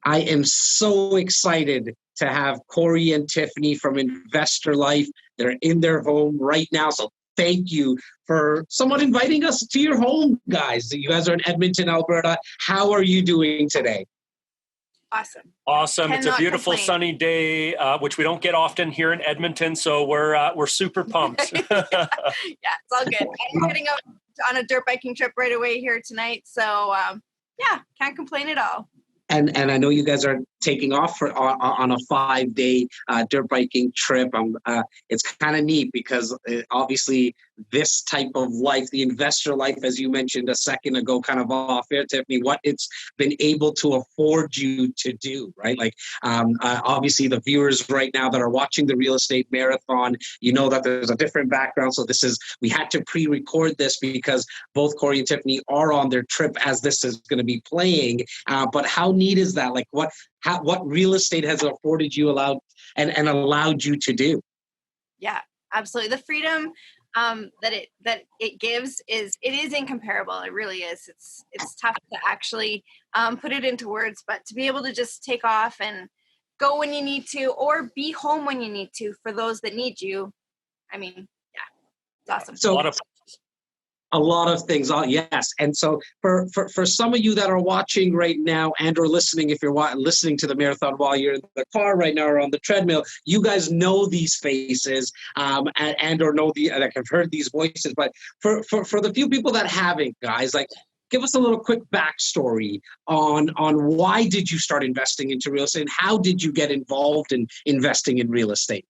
I am so excited to have Corey and Tiffany from Investor Life. They're in their home right now. So thank you for somewhat inviting us to your home, guys. You guys are in Edmonton, Alberta. How are you doing today? Awesome. It's a beautiful sunny day, which we don't get often here in Edmonton. So we're super pumped. Yeah, it's all good. I'm getting out on a dirt biking trip right away here tonight. So yeah, can't complain at all. And I know you guys are taking off on a 5-day dirt biking trip. It's kind of neat because obviously this type of life, the investor life, as you mentioned a second ago, kind of off air, Tiffany, what it's been able to afford you to do, right? Like obviously the viewers right now that are watching the real estate marathon, you know that there's a different background. So we had to pre-record this because both Corey and Tiffany are on their trip as this is going to be playing. But how neat is that? Like what real estate has afforded you allowed you to do? Yeah, absolutely. The freedom that it gives is incomparable. It really is. It's tough to actually put it into words, but to be able to just take off and go when you need to, or be home when you need to for those that need you. I mean, yeah, it's awesome. So a lot of things, yes. And so for some of you that are watching right now and or listening, if you're listening to the marathon while you're in the car right now or on the treadmill, you guys know these faces and or know like I've heard these voices. But for the few people that haven't, guys, like give us a little quick backstory on why did you start investing into real estate and how did you get involved in investing in real estate?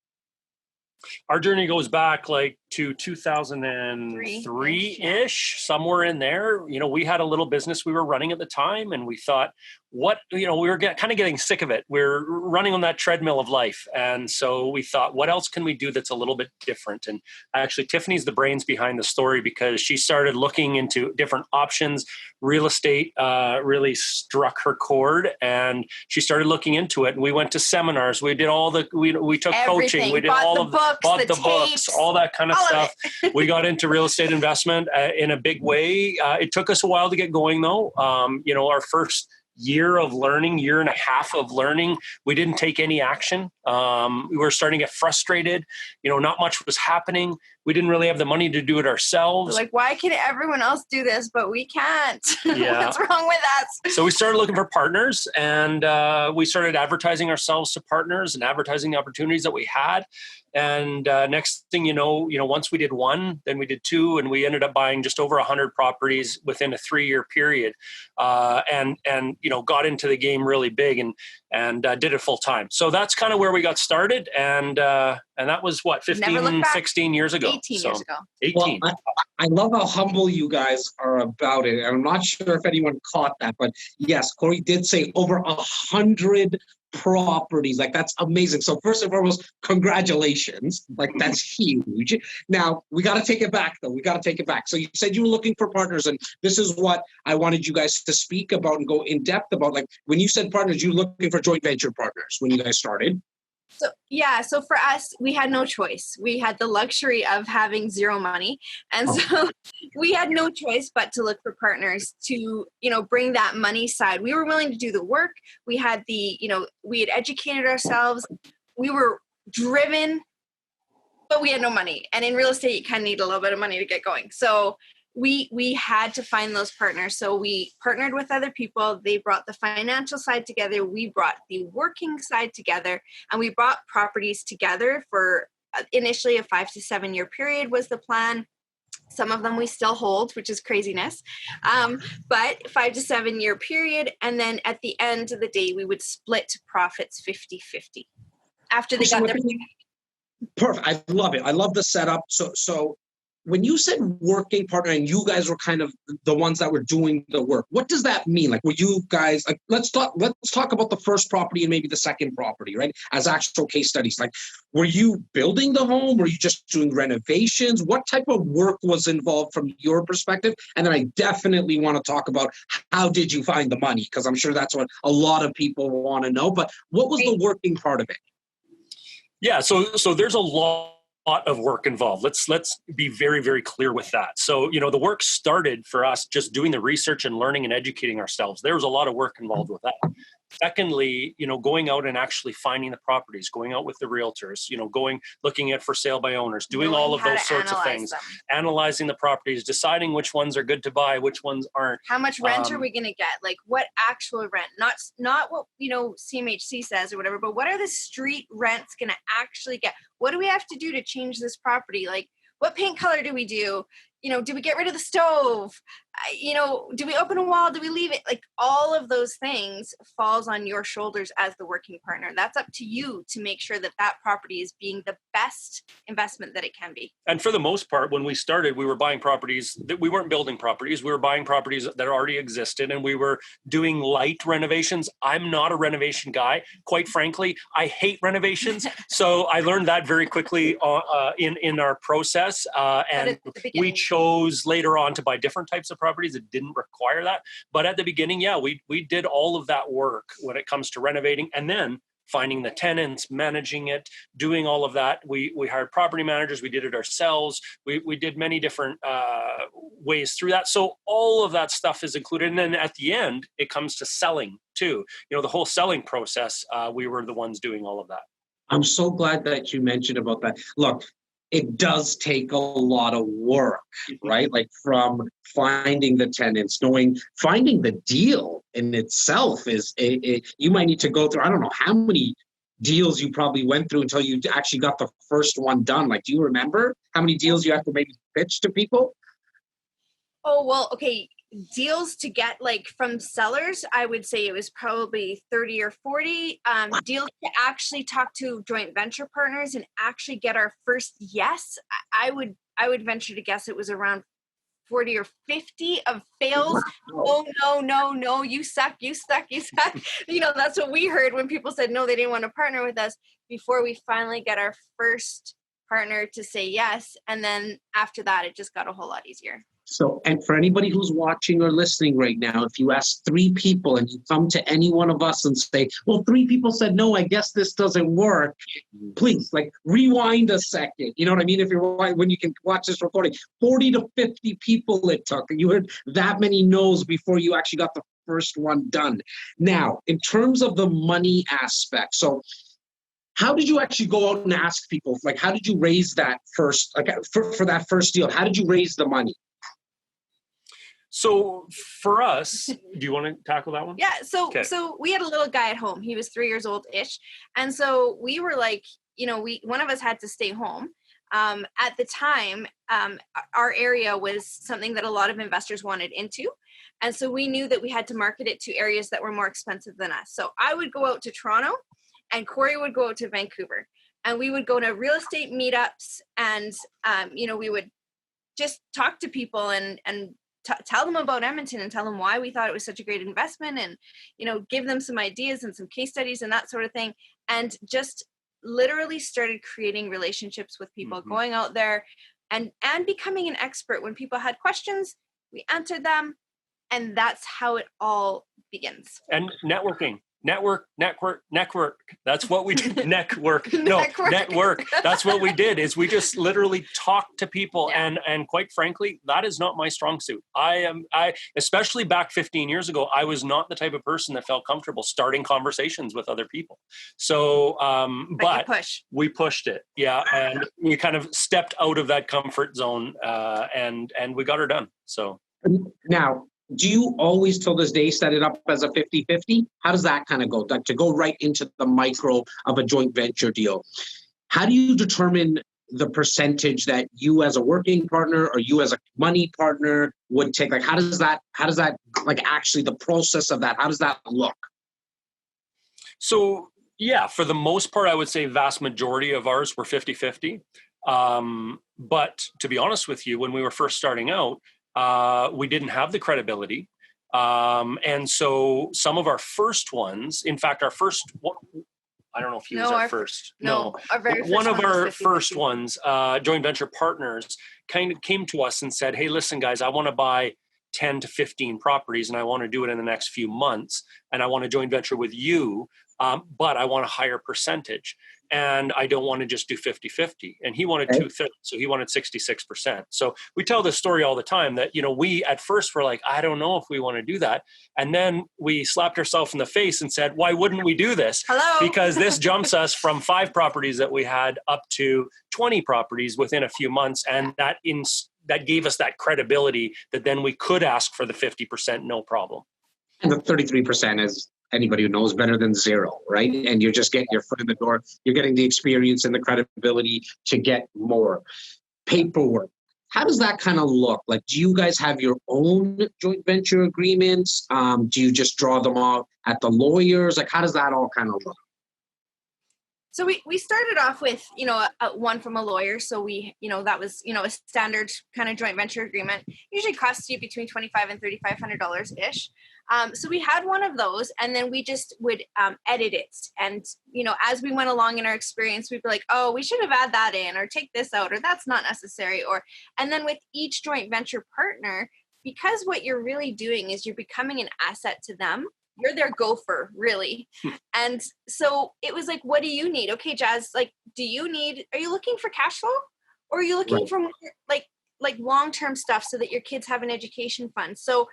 Our journey goes back like to 2003-ish, somewhere in there. You know, we had a little business we were running at the time, and we thought, we were kind of getting sick of it. We're running on that treadmill of life. And so we thought, what else can we do that's a little bit different? And actually, Tiffany's the brains behind the story because she started looking into different options. Real estate really struck her chord, and she started looking into it. And we went to seminars. We did we took everything. Coaching. We did bought the books, all that kind of stuff. We got into real estate investment in a big way. It took us a while to get going, though. Our first year and a half of learning, we didn't take any action. We were starting to get frustrated. Not much was happening. We didn't really have the money to do it ourselves. Like, why can everyone else do this, but we can't? Yeah. What's wrong with us? So we started looking for partners, and we started advertising ourselves to partners and advertising the opportunities that we had. And next thing you know, once we did one, then we did two, and we ended up buying just over 100 properties within a 3-year period, and got into the game really big and did it full time. So that's kind of where we got started, and that was 16 years ago. 18 years ago. 18. Well, I love how humble you guys are about it. And I'm not sure if anyone caught that, but yes, Corey did say over 100 properties. Like, that's amazing. So first and foremost, congratulations. Like, that's huge. Now we got to take it back though. So you said you were looking for partners, and this is what I wanted you guys to speak about and go in depth about. Like, when you said partners, you were looking for joint venture partners when you guys started. So for us, we had no choice. We had the luxury of having zero money. And so we had no choice but to look for partners to, bring that money side. We were willing to do the work. We had we had educated ourselves. We were driven, but we had no money. And in real estate, you kind of need a little bit of money to get going. So we had to find those partners. So we partnered with other people. They brought the financial side together. We brought the working side together, and we brought properties together for initially a 5 to 7 year period was the plan. Some of them we still hold, which is craziness. But 5 to 7 year period. And then at the end of the day, we would split profits 50-50 after they got their. Perfect. I love it. I love the setup. So when you said working partner and you guys were kind of the ones that were doing the work, what does that mean? Like, were you guys like, let's talk about the first property and maybe the second property, right? As actual case studies. Like, were you building the home? Were you just doing renovations? What type of work was involved from your perspective? And then I definitely want to talk about how did you find the money? Because I'm sure that's what a lot of people want to know. But what was the working part of it? Yeah, so there's a lot of work involved. Let's be very, very clear with that. So, the work started for us just doing the research and learning and educating ourselves. There was a lot of work involved with that. Secondly, going out and actually finding the properties, going out with the realtors, looking at for sale by owners, doing all of those sorts of things, analyzing the properties, deciding which ones are good to buy, which ones aren't. How much rent are we going to get? Like what actual rent? Not what, CMHC says or whatever, but what are the street rents going to actually get? What do we have to do to change this property? Like what paint color do we do? Do we get rid of the stove? Do we open a wall? Do we leave it? Like all of those things falls on your shoulders as the working partner. That's up to you to make sure that that property is being the best investment that it can be. And for the most part, when we started, we were buying properties that we weren't building properties. We were buying properties that already existed, and we were doing light renovations. I'm not a renovation guy. Quite frankly, I hate renovations. So I learned that very quickly in our process. And we chose later on to buy different types of properties that didn't require that. But at the beginning, we did all of that work when it comes to renovating, and then finding the tenants, managing it, doing all of that. We hired property managers. We did it ourselves. We did many different ways through that. So all of that stuff is included. And then at the end, it comes to selling too. The whole selling process, we were the ones doing all of that. I'm so glad that you mentioned about that. Look, it does take a lot of work, right? Like from finding the tenants, finding the deal in itself you might need to go through, I don't know how many deals you probably went through until you actually got the first one done. Like, do you remember how many deals you have to maybe pitch to people? Oh, well, okay. Deals to get like from sellers, I would say it was probably 30 or 40. Deals to actually talk to joint venture partners and actually get our first yes. I would venture to guess it was around 40 or 50 of fails. Oh, no, you suck. That's what we heard when people said no, they didn't want to partner with us, before we finally get our first partner to say yes. And then after that, it just got a whole lot easier. So, and for anybody who's watching or listening right now, if you ask 3 people and you come to any one of us and say, well, 3 people said, no, I guess this doesn't work. Please, rewind a second. You know what I mean? When you can watch this recording, 40 to 50 people it took. And you heard that many no's before you actually got the first one done. Now, in terms of the money aspect, so how did you actually go out and ask people? How did you raise that first, for that first deal? How did you raise the money? So for us, do you want to tackle that one? Yeah. So we had a little guy at home. He was 3 years old-ish. And so we were one of us had to stay home. At the time, our area was something that a lot of investors wanted into. And so we knew that we had to market it to areas that were more expensive than us. So I would go out to Toronto and Corey would go out to Vancouver, and we would go to real estate meetups, and, we would just talk to people and tell them about Edmonton and tell them why we thought it was such a great investment, and, give them some ideas and some case studies and that sort of thing. And just literally started creating relationships with people, going out there and becoming an expert. When people had questions, we answered them. And that's how it all begins. And networking. Network. That's what we did. Network. That's what we did, is we just literally talked to people. Yeah. And quite frankly, that is not my strong suit. I especially back 15 years ago, I was not the type of person that felt comfortable starting conversations with other people. So, but we pushed it. Yeah. And we kind of stepped out of that comfort zone, and we got her done. So now, do you always, till this day, set it up as a 50-50? How does that kind of go? To go right into the micro of a joint venture deal, how do you determine the percentage that you as a working partner or you as a money partner would take? How does that actually the process of that, how does that look? So, yeah, for the most part, I would say vast majority of ours were 50-50. But to be honest with you, when we were first starting out, we didn't have the credibility. And so some of our first ones, in fact, our first one, I don't know if he was our first. No, our very first one of our 50-50. first ones, joint venture partners kind of came to us and said, hey, listen, guys, I want to buy 10 to 15 properties and I want to do it in the next few months. And I want to joint venture with you. but I want a higher percentage. And I don't want to just do 50-50. And he wanted 2/3. So he wanted 66%. So we tell this story all the time that, we at first were like, I don't know if we want to do that. And then we slapped ourselves in the face and said, why wouldn't we do this? Hello? Because this jumps us from 5 properties that we had up to 20 properties within a few months. And that gave us that credibility that then we could ask for the 50%, no problem. And the 33% is anybody who knows better than zero, right? And you're just getting your foot in the door. You're getting the experience and the credibility to get more paperwork. How does that kind of look? Like, do you guys have your own joint venture agreements? Do you just draw them out at the lawyers? Like, how does that all kind of look? So we started off with, one from a lawyer. So that was, a standard kind of joint venture agreement. Usually costs you between $2,500 and $3,500 ish. So we had one of those, and then we just would edit it. And, as we went along in our experience, we'd be like, oh, we should have added that in, or take this out, or that's not necessary. And then with each joint venture partner, because what you're really doing is you're becoming an asset to them. You're their gopher, really. And so it was like, what do you need? Okay, Jas, like, are you looking for cash flow? Or are you looking for more, like long-term stuff so that your kids have an education fund? So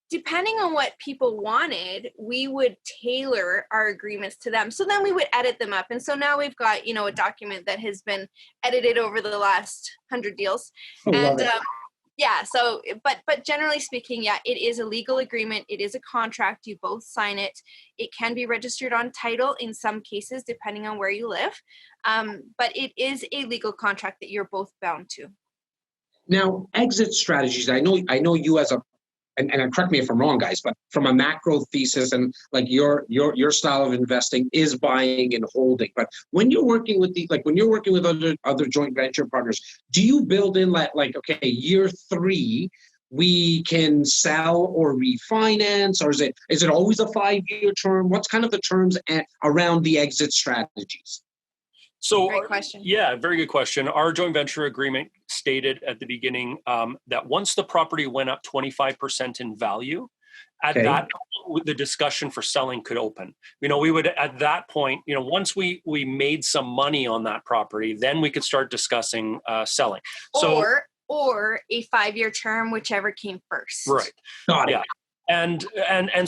depending on what people wanted, we would tailor our agreements to them. So then we would edit them up. And so now we've got, a document that has been edited over the last 100 deals. Yeah. So, but generally speaking, it is a legal agreement. It is a contract. You both sign it. It can be registered on title in some cases, depending on where you live. But it is a legal contract that you're both bound to. Now, exit strategies. I know you as and correct me if I'm wrong, guys, but from a macro thesis and like your style of investing is buying and holding. But when you're working with other joint venture partners, do you build in like okay, year 3 we can sell or refinance, or is it always a 5-year term? What's kind of the terms around the exit strategies? So, great question. Yeah, very good question. Our joint venture agreement stated at the beginning that once the property went up 25% in value, at that point, the discussion for selling could open. We would at that point, once we made some money on that property, then we could start discussing selling. Or a 5-year term, whichever came first. Right. Got it. Yeah. And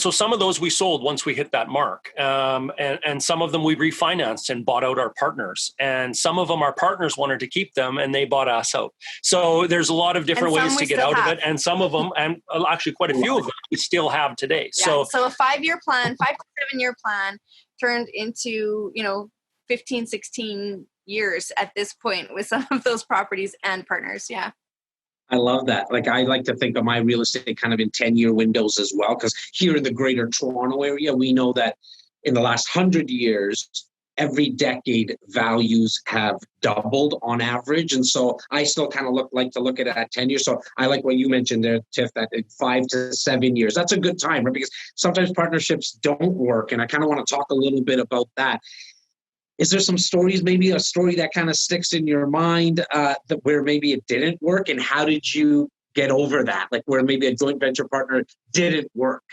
so some of those we sold once we hit that mark. And some of them we refinanced and bought out our partners. And some of them our partners wanted to keep them and they bought us out. So there's a lot of different ways to get out of it. And some of them, and actually quite a few of them, we still have today. Yeah, so a 5-year plan, 5 to 7-year plan turned into, 15, 16 years at this point with some of those properties and partners. Yeah. I love that. Like, I like to think of my real estate kind of in 10-year windows as well, because here in the greater Toronto area, we know that in the last 100 years, every decade values have doubled on average. And so I still kind of like to look at it at 10 years. So I like what you mentioned there, Tiff, that in 5 to 7 years, that's a good time, right? Because sometimes partnerships don't work. And I kind of want to talk a little bit about that. Is there some stories, maybe a story that kind of sticks in your mind that where maybe it didn't work, and how did you get over that? Like where maybe a joint venture partner didn't work?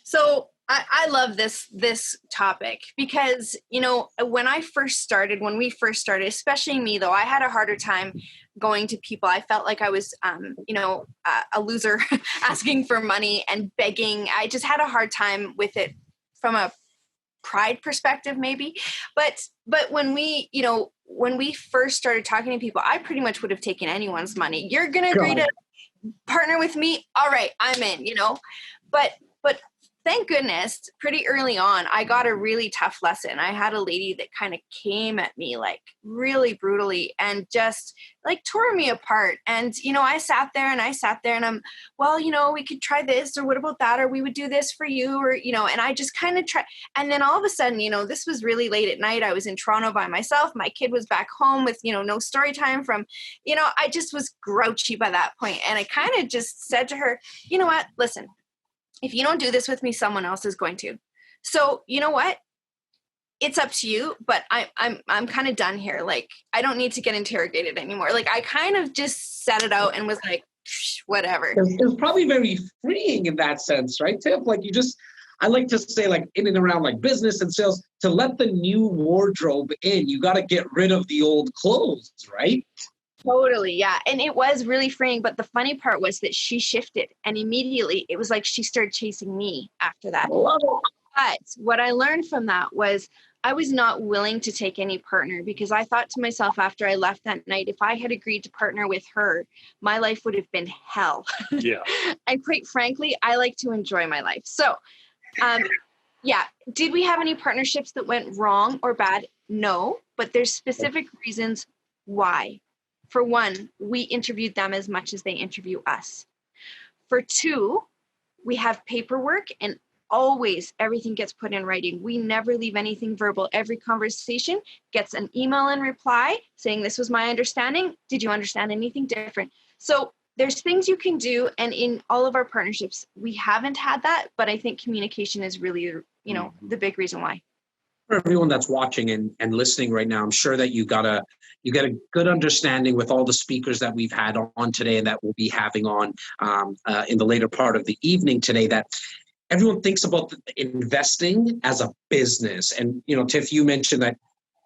So I love this topic because, when we first started, especially me though, I had a harder time going to people. I felt like I was, a loser asking for money and begging. I just had a hard time with it from a pride perspective maybe, but when we first started talking to people, I pretty much would have taken anyone's money. You're gonna agree to partner with me? All right, I'm in, but thank goodness, pretty early on, I got a really tough lesson. I had a lady that kind of came at me like really brutally and just like tore me apart. And, I sat there and I'm, well, we could try this, or what about that? Or we would do this for you, or, and I just kind of tried. And then all of a sudden, this was really late at night. I was in Toronto by myself. My kid was back home with, no story time from, I just was grouchy by that point. And I kind of just said to her, you know what, listen, if you don't do this with me, someone else is going to. So you know what? It's up to you, but I'm kind of done here. Like, I don't need to get interrogated anymore. Like, I kind of just set it out and was like, whatever. It was probably very freeing in that sense, right, Tiff? Like, you just, I like to say, like, in and around like business and sales, to let the new wardrobe in, you got to get rid of the old clothes, right? Totally, yeah. And it was really freeing. But the funny part was that she shifted, and immediately it was like she started chasing me after that. I love it. But what I learned from that was I was not willing to take any partner, because I thought to myself after I left that night, if I had agreed to partner with her, my life would have been hell. Yeah. And quite frankly, I like to enjoy my life. So, yeah. Did we have any partnerships that went wrong or bad? No, but there's specific reasons why. For one, we interviewed them as much as they interview us. For two, we have paperwork, and always everything gets put in writing. We never leave anything verbal. Every conversation gets an email in reply saying, this was my understanding. Did you understand anything different? So there's things you can do. And in all of our partnerships, we haven't had that, but I think communication is really, the big reason why. For everyone that's watching and listening right now, I'm sure that you got a good understanding with all the speakers that we've had on today and that we'll be having on in the later part of the evening today, that everyone thinks about investing as a business. And, Tiff, you mentioned that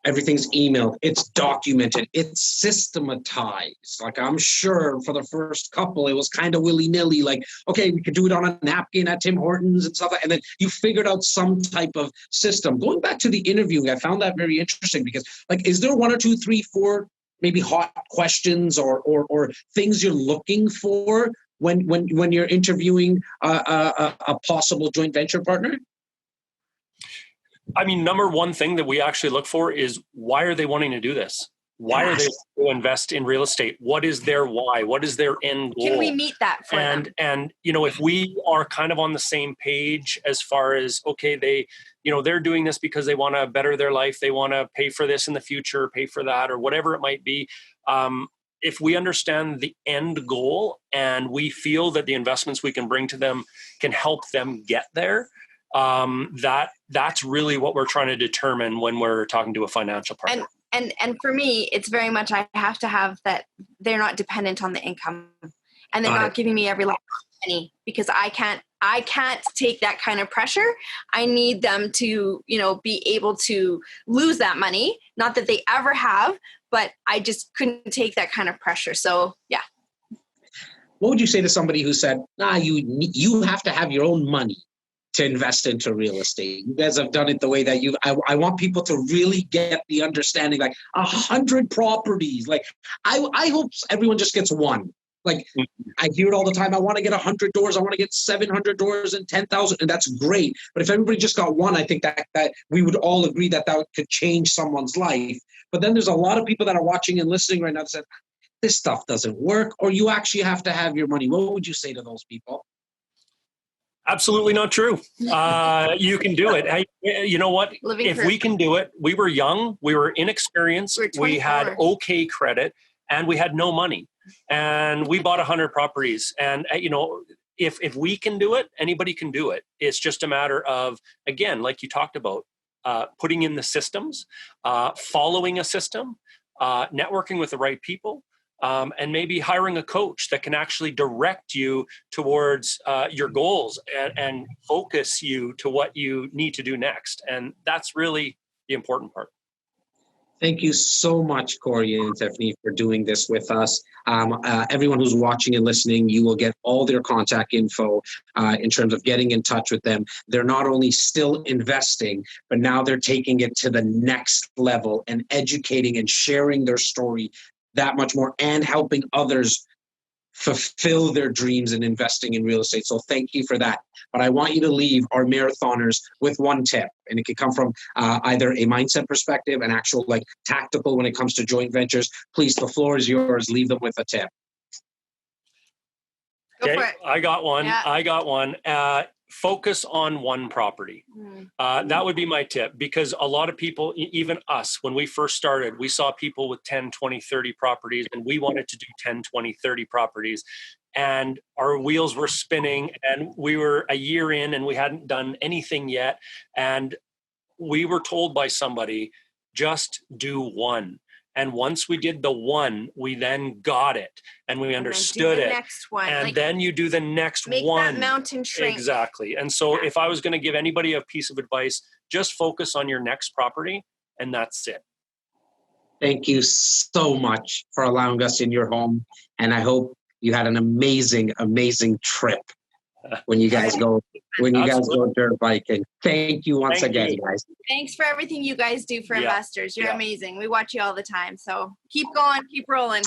everything's emailed, it's documented, it's systematized. Like, I'm sure for the first couple, it was kind of willy-nilly, like, okay, we could do it on a napkin at Tim Hortons and stuff. And then you figured out some type of system. Going back to the interviewing, I found that very interesting because, like, is there 1 or 2, 3, 4, maybe hot questions or things you're looking for when you're interviewing a possible joint venture partner? I mean, number one thing that we actually look for is, why are they wanting to do this? Why are they to invest in real estate? What is their why? What is their end goal? Can we meet that for them? And if we are kind of on the same page as far as, okay, they're doing this because they want to better their life. They want to pay for this in the future, pay for that, or whatever it might be. If we understand the end goal and we feel that the investments we can bring to them can help them get there, that's really what we're trying to determine when we're talking to a financial partner. And for me, it's very much, I have to have that they're not dependent on the income, and they're not giving me every last penny, because I can't take that kind of pressure. I need them to, be able to lose that money. Not that they ever have, but I just couldn't take that kind of pressure. So yeah. What would you say to somebody who said, you have to have your own money to invest into real estate? You guys have done it the way that I want people to really get the understanding, like 100 properties. Like, I hope everyone just gets one. Like, I hear it all the time. I want to get 100 doors. I want to get 700 doors and 10,000. And that's great. But if everybody just got one, I think that we would all agree that could change someone's life. But then there's a lot of people that are watching and listening right now that said, this stuff doesn't work, or you actually have to have your money. What would you say to those people? Absolutely not true. You can do it. You know what? If we can do it, we were young, we were inexperienced, we had okay credit, and we had no money. And we bought 100 properties. And, if we can do it, anybody can do it. It's just a matter of, again, like you talked about, putting in the systems, following a system, networking with the right people, and maybe hiring a coach that can actually direct you towards your goals and focus you to what you need to do next. And that's really the important part. Thank you so much, Corey and Tiffany, for doing this with us. Everyone who's watching and listening, you will get all their contact info in terms of getting in touch with them. They're not only still investing, but now they're taking it to the next level and educating and sharing their story that much more, and helping others fulfill their dreams in investing in real estate. So thank you for that. But I want you to leave our marathoners with one tip, and it could come from either a mindset perspective, an actual tactical when it comes to joint ventures. Please, the floor is yours. Leave them with a tip. Go for it. I got one. Yeah. I got one. Focus on one property. That would be my tip, because a lot of people, even us, when we first started, we saw people with 10, 20, 30 properties, and we wanted to do 10, 20, 30 properties. And our wheels were spinning, and we were a year in and we hadn't done anything yet. And we were told by somebody, just do one. And once we did the one, we then got it and we understood it. Next one. And then you do the next make one. That mountain shrink. Exactly. And so if I was going to give anybody a piece of advice, just focus on your next property, and that's it. Thank you so much for allowing us in your home. And I hope you had an amazing, amazing trip when you guys go dirt biking. Thank you once again, guys. Thanks for everything you guys do for investors. You're amazing. We watch you all the time. So keep going, keep rolling.